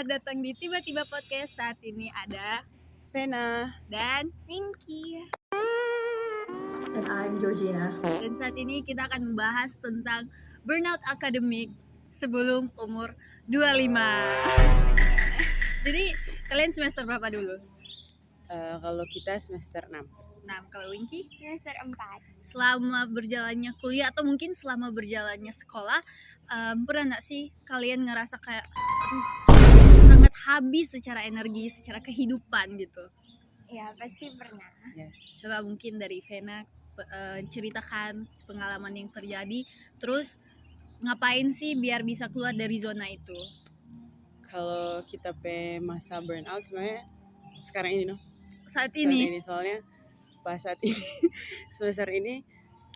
Selamat datang di Tiba-Tiba Podcast. Saat ini ada Vena dan Winky. And I'm Georgina. Dan saat ini kita akan membahas tentang burnout akademik sebelum umur 25. Jadi kalian semester berapa dulu? kalau kita semester 6. Nah, kalau Winky Semester 4. selama berjalannya kuliah atau mungkin selama berjalannya sekolah, pernah nggak sih kalian ngerasa kayak sangat habis secara energi, secara kehidupan gitu? Ya pasti pernah. Yes. Coba mungkin dari Vena ceritakan pengalaman yang terjadi, terus ngapain sih biar bisa keluar dari zona itu? Kalau kita pe masa burnout sebenarnya sekarang ini Saat Sekarang ini soalnya pas saat ini semester ini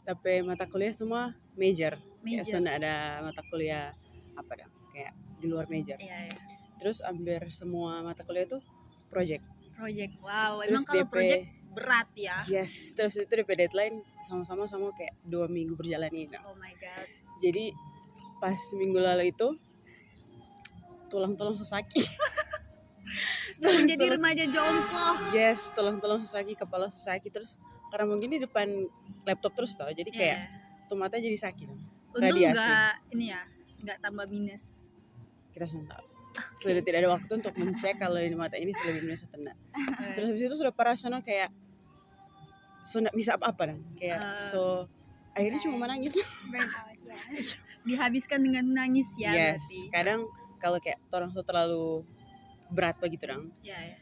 tapi mata kuliah semua major. Ya, sudah ada mata kuliah apa dah kayak di luar major. Iya. Terus hampir semua mata kuliah tuh project. Wow, Terus emang kalau DP project berat ya. Yes, terus itu DP deadline sama kayak 2 minggu berjalan ini. Oh my god. Jadi pas minggu lalu itu tulang-tulang sesaki. Sudah menjadi remaja jomplo. Yes, tulang-tulang sesaki, kepala sesaki, terus karena mungkin di depan laptop terus toh, jadi kayak tuh mata jadi sakit. Untung Radiasi. nggak tambah minus. Kita sudah sudah tidak ada waktu untuk mencek kalau di mata ini sudah minus atau enggak. Terus habis itu sudah parah sono kayak sudah bisa apa-apa dong, kayak so akhirnya cuma menangis. Burnout ya. Dihabiskan dengan nangis ya. Yes, Berarti. kadang kalau kayak orang tuh terlalu berat begitu dong. Ya.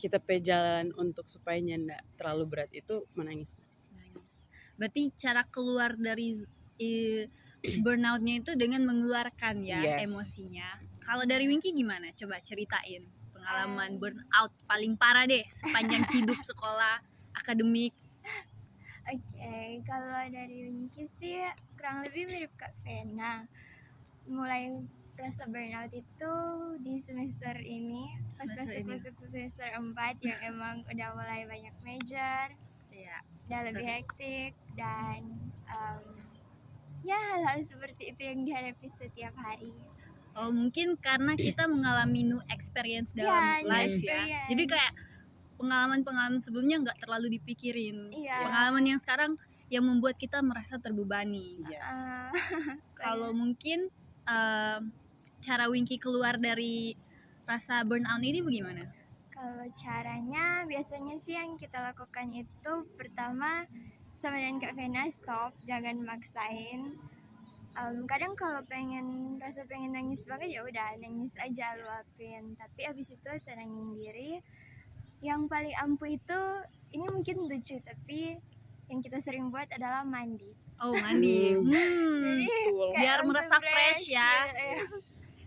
Kita pe jalan untuk supaya enggak terlalu berat itu menangis. Nangis. Berarti cara keluar dari burnoutnya itu dengan mengeluarkan ya emosinya. Kalau dari Winky gimana? Coba ceritain pengalaman burnout paling parah deh sepanjang hidup sekolah akademik. Oke, kalau dari Winky sih kurang lebih mirip Kak Vena. Mulai rasa burnout itu di semester ini, pas masuk semester 4 yang emang udah mulai banyak major, Iya. udah lebih hektik dan ya hal-hal seperti itu yang dihadapi setiap hari. Oh, mungkin karena kita mengalami new experience dalam life ya. Jadi kayak pengalaman-pengalaman sebelumnya nggak terlalu dipikirin. Iya. Pengalaman yang sekarang yang membuat kita merasa terbebani. Kalau mungkin cara Winky keluar dari rasa burnout ini bagaimana? Kalau caranya biasanya sih yang kita lakukan itu pertama sama dengan Kak Vena, stop, jangan maksain. Kadang kalau rasa pengen nangis banget ya udah nangis aja, luapin. Tapi abis itu tenangin diri. Yang paling ampuh itu ini mungkin lucu tapi yang kita sering buat adalah mandi. Oh, mandi. Jadi biar merasa fresh ya.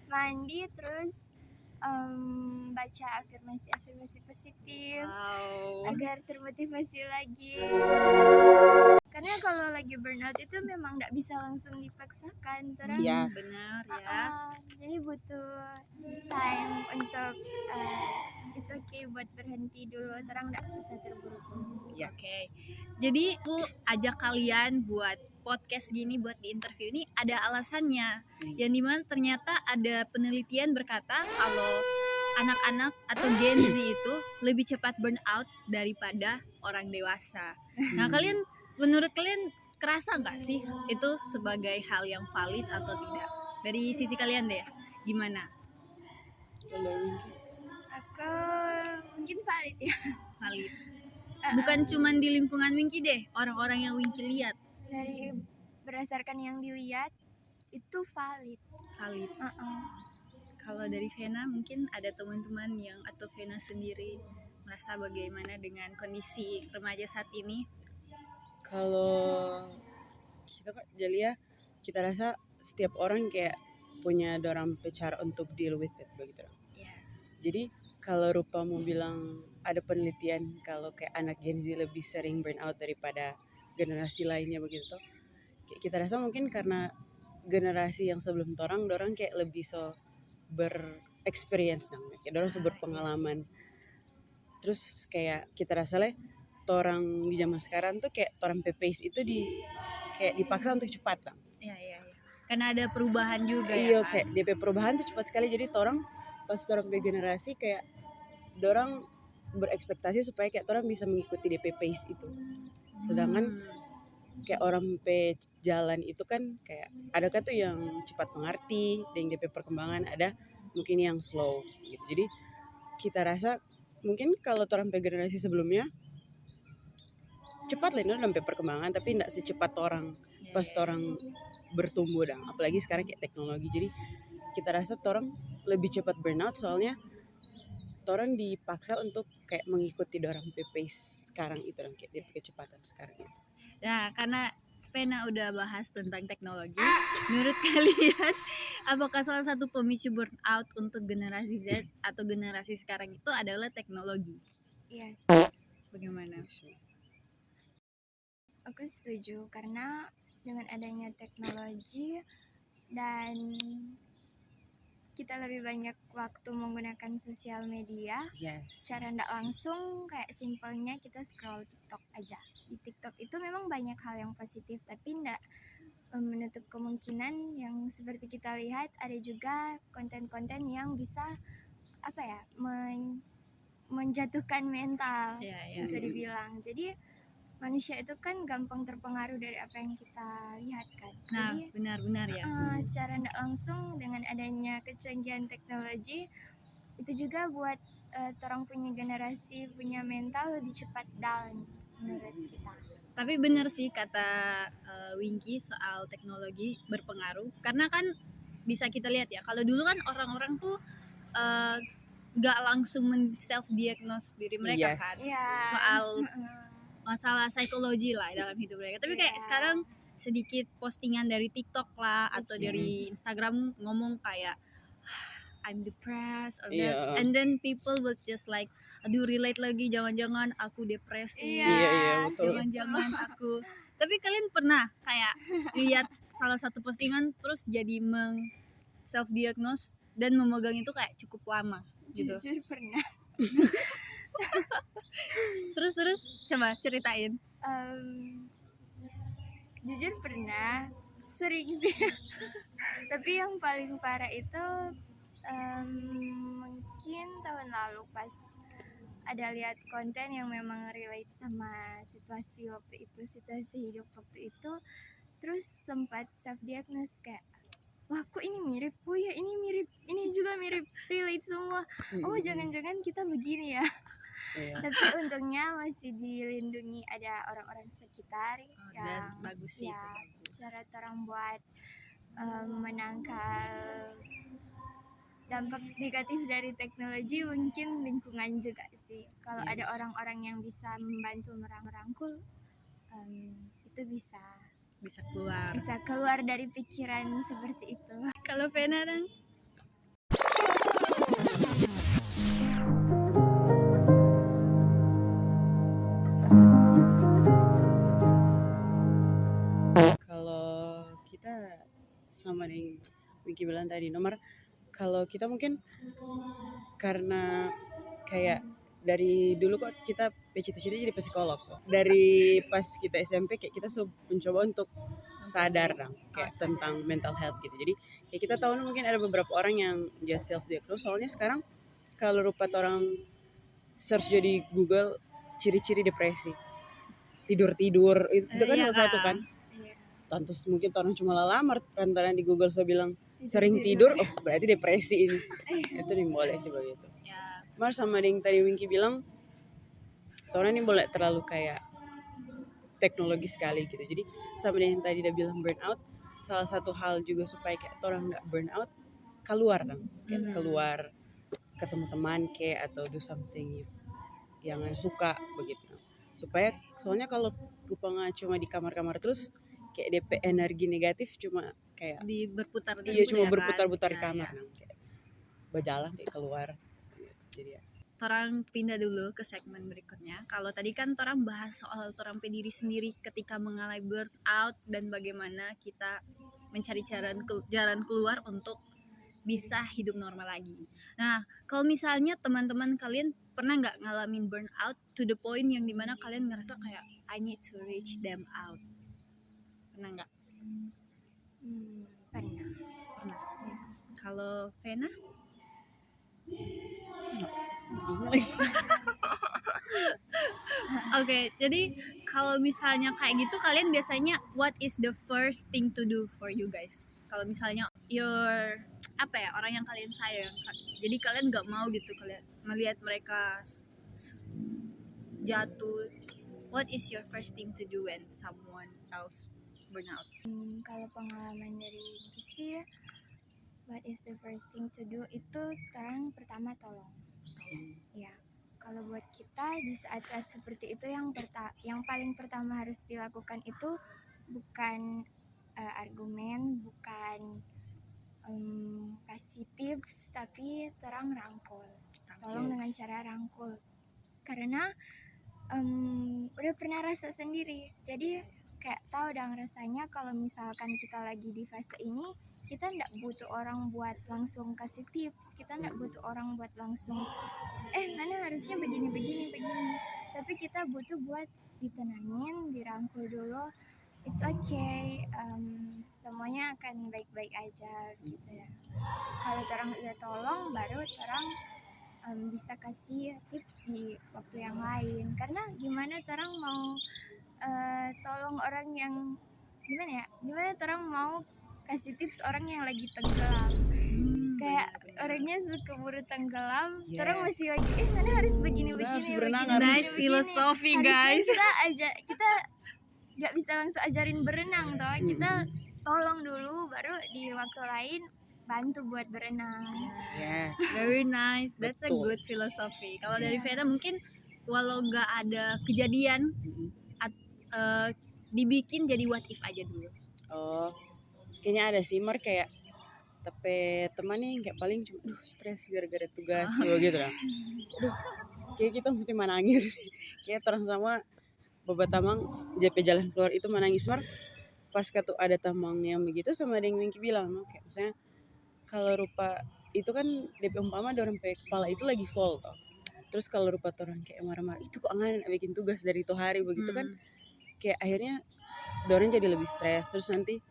Mandi terus baca afirmasi positif agar termotivasi lagi. Karena kalau lagi burnout itu memang nggak bisa langsung dipaksakan, terus Benar ya. jadi butuh time untuk it's okay buat berhenti dulu, terang nggak bisa terburu-buru. Oke. Jadi aku ajak kalian buat podcast gini, buat di interview ini ada alasannya. Yang dimana ternyata ada penelitian berkata kalau anak-anak atau Gen Z itu lebih cepat burnout daripada orang dewasa. Nah, menurut kalian kerasa nggak sih itu sebagai hal yang valid atau tidak? Dari sisi kalian deh, gimana? Aku mungkin valid ya. Valid. Bukan cuman di lingkungan Winky deh, orang-orang yang Winky lihat. Dari berdasarkan yang dilihat itu valid. Kalau dari Vena mungkin ada teman-teman yang atau Vena sendiri merasa bagaimana dengan kondisi remaja saat ini? Kalau kita kok Jalia, kita rasa setiap orang kayak punya dorang cara untuk deal with it begitu. Yes. Jadi kalau Rupa mau bilang ada penelitian kalau kayak anak Gen Z lebih sering burnout daripada generasi lainnya begitu. Kayak kita rasa mungkin karena generasi yang sebelum dorang kayak lebih so berexperience namanya, kayak dorang so berpengalaman. Terus kayak kita rasa orang di zaman sekarang tuh kayak orang pace itu kayak dipaksa untuk cepat kan. Iya. Karena ada perubahan juga ya. Iya, kayak DP perubahan tuh cepat sekali, jadi orang pas orang generasi kayak dorang berekspektasi supaya kayak orang bisa mengikuti DP pace itu. Sedangkan kayak orang pe jalan itu kan kayak ada kan tuh yang cepat mengerti dan DP perkembangan, ada mungkin yang slow gitu. Jadi kita rasa mungkin kalau orang pe generasi sebelumnya cepat lah dalam perkembangan, tapi tidak secepat orang pas orang bertumbuh dan apalagi sekarang kayak teknologi. Jadi kita rasa orang lebih cepat burnout soalnya orang dipaksa untuk kayak mengikuti orang pace sekarang itu dan kayak dia kecepatan sekarang itu. Nah, karena Vena udah bahas tentang teknologi, menurut kalian apakah salah satu pemicu burnout untuk generasi Z atau generasi sekarang itu adalah teknologi? Yes, Bagaimana? aku setuju karena dengan adanya teknologi dan kita lebih banyak waktu menggunakan sosial media, Yes. secara tidak langsung kayak simpelnya kita scroll TikTok aja. Di TikTok itu memang banyak hal yang positif, tapi tidak menutup kemungkinan yang seperti kita lihat ada juga konten-konten yang bisa menjatuhkan mental, Iya. bisa dibilang. Jadi manusia itu kan gampang terpengaruh dari apa yang kita lihat kan. Nah, Jadi benar-benar ya. secara tidak langsung dengan adanya kecanggihan teknologi itu juga buat orang punya generasi punya mental lebih cepat down menurut kita. Tapi benar sih kata Winky soal teknologi berpengaruh, karena kan bisa kita lihat ya, kalau dulu kan orang-orang tuh nggak langsung self diagnose diri mereka Yes. kan Iya. soal masalah psikologi lah dalam hidup mereka. Tapi kayak Iya. sekarang sedikit postingan dari TikTok lah atau Oke. dari Instagram ngomong kayak I'm depressed or Iya. that, and then people will just like, aduh relate lagi, jangan-jangan aku depresi, Iya, betul. jangan-jangan aku. Tapi kalian pernah kayak lihat salah satu postingan terus jadi self diagnose dan memegang itu kayak cukup lama gitu? Jujur pernah. Terus coba ceritain. Jujur pernah, sering sih. Tapi yang paling parah itu mungkin tahun lalu pas ada lihat konten yang memang relate sama situasi waktu itu, situasi hidup waktu itu, terus sempat self diagnose kayak, wah kok ini mirip, oh ya ini mirip, ini juga mirip, relate semua, oh jangan-jangan kita begini ya. Iya. Tapi untungnya masih dilindungi ada orang-orang sekitar Dan yang bagus sih. ya cara orang buat menangkal dampak negatif dari teknologi mungkin lingkungan juga sih. Kalau Yes. ada orang-orang yang bisa membantu merangkul, itu bisa keluar dari pikiran seperti itu. Kalau Vena dong? Kalau kita sama yang Winky bilang tadi, nomor kalau kita mungkin karena kayak dari dulu kok kita cita-cita jadi psikolog. Dari pas kita SMP kayak kita mencoba untuk sadar dong kayak tentang mental health gitu. Jadi kayak kita tahu mungkin ada beberapa orang yang just self diagnose. Soalnya sekarang kalau rupa orang search jadi Google ciri-ciri depresi, tidur itu kan Iya salah satu kan. Iya. Terus mungkin orang cuma lamar lantaran di Google saya bilang sering tidur, oh berarti depresi ini. Itu nih boleh sih begitu. Ya, Mar sama yang tadi Winky bilang, orang ini boleh terlalu kayak teknologi sekali gitu. Jadi sama yang tadi dia bilang burnout, salah satu hal juga supaya kayak orang nggak burnout, keluar dong, kayak keluar ketemu teman kayak atau do something yang suka begitu. Supaya soalnya kalau rupanya cuma di kamar-kamar terus kayak DP energi negatif cuma kayak berputar cuma ya berputar-putar di kan? kamar Ya. kayak berjalan kayak keluar gitu. Jadi ya Torang pindah dulu ke segmen berikutnya. Kalau tadi kan torang bahas soal torang diri sendiri ketika mengalami burnout dan bagaimana kita mencari jalan keluar untuk bisa hidup normal lagi. Nah, kalau misalnya teman-teman kalian pernah nggak ngalamin burnout to the point yang dimana kalian ngerasa kayak I need to reach them out? Pernah nggak? Pernah. Pernah. Kalau Vena? Oke, jadi kalau misalnya kayak gitu kalian biasanya what is the first thing to do for you guys? Kalau misalnya your apa ya, orang yang kalian sayang, jadi kalian nggak mau gitu kalian melihat mereka jatuh. What is your first thing to do when someone else burn out? Kalau pengalaman dari Winky sih, what is the first thing to do itu orang pertama tolong. Ya, kalau buat kita di saat-saat seperti itu yang paling pertama harus dilakukan itu bukan argumen, bukan kasih tips, tapi terang rangkul. Tolong dengan cara rangkul. Karena udah pernah rasa sendiri, jadi kayak tahu dong rasanya kalau misalkan kita lagi di fase ini, kita nggak butuh orang buat langsung kasih tips, kita nggak butuh orang buat langsung mana harusnya begini, tapi kita butuh buat ditenangin, dirangkul dulu. It's okay, semuanya akan baik-baik aja gitu ya. Kalau orang udah tolong, baru orang bisa kasih tips di waktu yang lain. Karena gimana orang mau tolong orang yang gimana orang mau kasih tips orang yang lagi tenggelam. Kayak orangnya keburu tenggelam, orang masih lagi mana harus begini. Nice philosophy guys. Kita nggak bisa langsung ajarin berenang toh, kita tolong dulu, baru di waktu lain bantu buat berenang. Yes. Very nice. That's a good philosophy. Kalau dari Vena mungkin walau nggak ada kejadian, dibikin jadi what if aja dulu. Oh, kayaknya ada sih, Mar, kayak tapi teman nih kayak paling cuma stres gara-gara tugas gitu lah. Kayak kita mesti menangis. Kayak terang sama Bapak Tamang JP Jalan Keluar itu menangis, Mar. Pas kata ada Tamang yang begitu sama ada yang Winky bilang, kayak misalnya kalau rupa itu kan DP umpama dorang pe kepala itu lagi fall toh. Terus kalau rupa orang kayak marah-marah, itu kok angan bikin tugas dari itu hari begitu kan, kayak akhirnya dorang jadi lebih stres. Terus nanti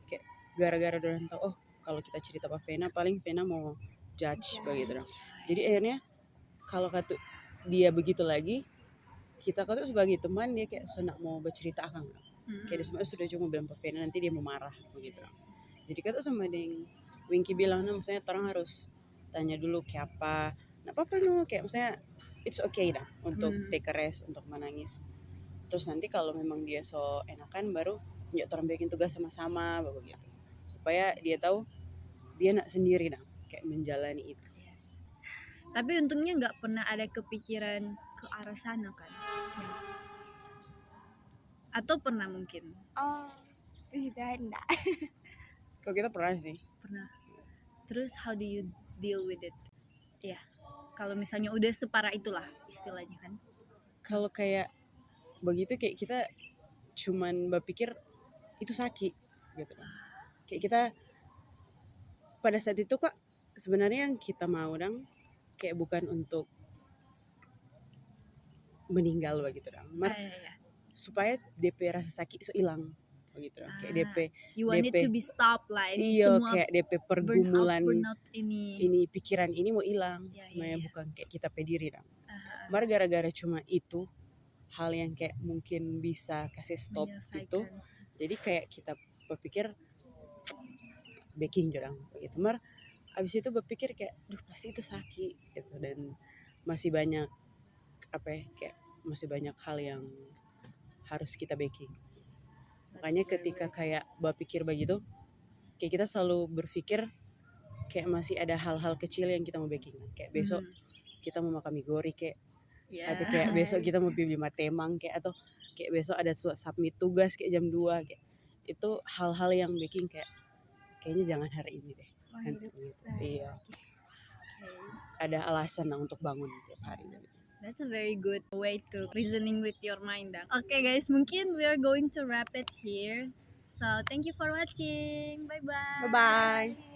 kayak gara-gara dorang tahu kalau kita cerita apa Vena, paling Vena mau judge begitu dong. Jadi akhirnya kalau kata dia begitu lagi, kita kata sebagai teman dia kayak senang mau bercerita akan kayak dia sebenarnya sudah cuma bilang ke Vena, nanti dia mau marah begitu dong. Jadi kata sama yang Winky bilang, misalnya orang harus tanya dulu kayak apa, nggak apa-apa kayak misalnya it's okay dah untuk take a rest, untuk menangis. Terus nanti kalau memang dia so enakan, baru yuk orang bikin tugas sama-sama begitu, supaya dia tahu dia nak sendiri dah kayak menjalani itu. Yes. Tapi untungnya nggak pernah ada kepikiran ke arah sana kan? Atau pernah mungkin? Sudah enggak. Kalau kita pernah sih. Pernah. Terus how do you deal with it? Ya, kalau misalnya udah separah itulah istilahnya kan. Kalau kayak begitu kayak kita cuman berpikir itu sakit gitu. Kayak kita pada saat itu kok sebenarnya yang kita mau dong kayak bukan untuk meninggal begitu dong. Supaya DP rasa sakit itu hilang begitu dong. Kayak DP you want it to be stopped lah ini iya, semua kayak DP pergumulan burnout ini pikiran ini mau hilang. Sebenarnya bukan kayak kita pediri dong. Mar gara-gara cuma itu hal yang kayak mungkin bisa kasih stop itu. Jadi kayak kita berpikir baking jorang begitu. Mar abis itu berpikir kayak pasti itu sakit gitu, dan masih banyak kayak masih banyak hal yang harus kita baking. Makanya ketika kayak berpikir begitu, kayak kita selalu berpikir kayak masih ada hal-hal kecil yang kita mau baking. Kayak besok kita mau makan mie gori kayak, atau kayak besok kita mau beli matemang kayak, atau kayak besok ada submit tugas kayak jam 2 kayak. Itu hal-hal yang baking kayak kayaknya jangan hari ini deh. Iya. Ada alasan lah untuk bangun tiap hari. That's a very good way to reasoning with your mind. Okay guys, mungkin we are going to wrap it here. So thank you for watching. Bye bye. Bye bye.